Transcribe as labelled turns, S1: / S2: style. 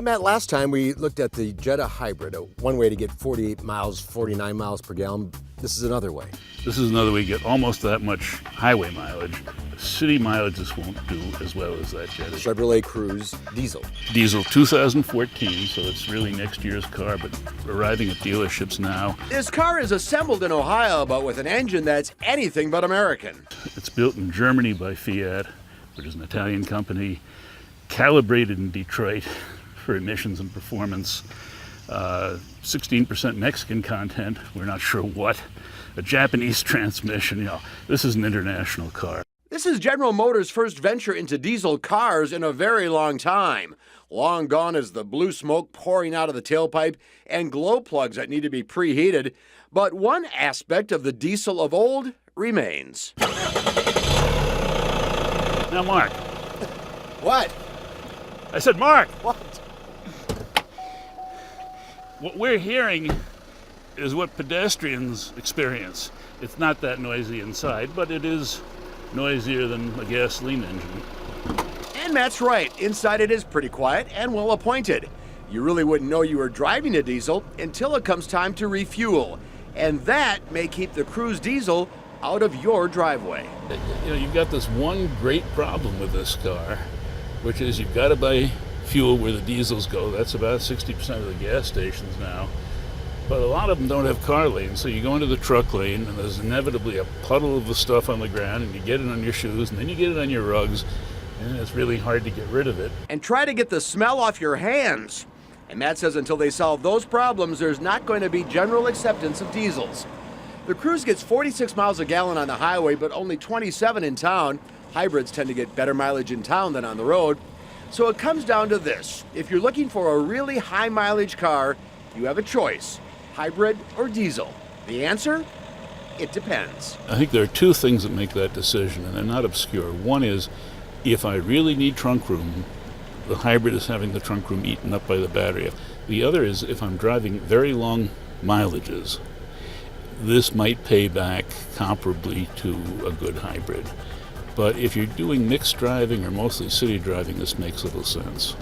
S1: Matt, last time we looked at the Jetta Hybrid, one way to get 48 miles, 49 miles per gallon. This is another way.
S2: This is another way to get almost that much highway mileage. City mileage just won't do as well as that Jetta.
S1: Chevrolet Cruze Diesel.
S2: Diesel 2014, so it's really next year's car, but arriving at dealerships now.
S3: This car is assembled in Ohio, but with an engine that's anything but American. It's
S2: built in Germany by Fiat, which is an Italian company, calibrated in Detroit for emissions and performance. 16% Mexican content, we're not sure what. A Japanese transmission, this is an international car.
S3: This is General Motors' first venture into diesel cars in a very long time. Long gone is the blue smoke pouring out of the tailpipe and glow plugs that need to be preheated. But one aspect of the diesel of old remains.
S2: Now, Mark.
S1: What?
S2: I said, Mark!
S1: What?
S2: What we're hearing is what pedestrians experience. It's not that noisy inside, but it is noisier than a gasoline engine.
S3: And Matt's right. Inside it is pretty quiet and well appointed. You really wouldn't know you were driving a diesel until it comes time to refuel. And that may keep the Cruze Diesel out of your driveway.
S2: You've got this one great problem with this car, which is you've got to buy fuel where the diesels go. That's about 60% of the gas stations now. But a lot of them don't have car lanes, so you go into the truck lane and there's inevitably a puddle of the stuff on the ground and you get it on your shoes and then you get it on your rugs and it's really hard to get rid of it.
S3: And try to get the smell off your hands. And Matt says until they solve those problems, there's not going to be general acceptance of diesels. The Cruze gets 46 miles a gallon on the highway, but only 27 in town. Hybrids tend to get better mileage in town than on the road. So it comes down to this. If you're looking for a really high mileage car, you have a choice, hybrid or diesel. The answer? It depends.
S2: I think there are two things that make that decision, and they're not obscure. One is, if I really need trunk room, the hybrid is having the trunk room eaten up by the battery. The other is, if I'm driving very long mileages, this might pay back comparably to a good hybrid. But if you're doing mixed driving or mostly city driving, this makes little sense.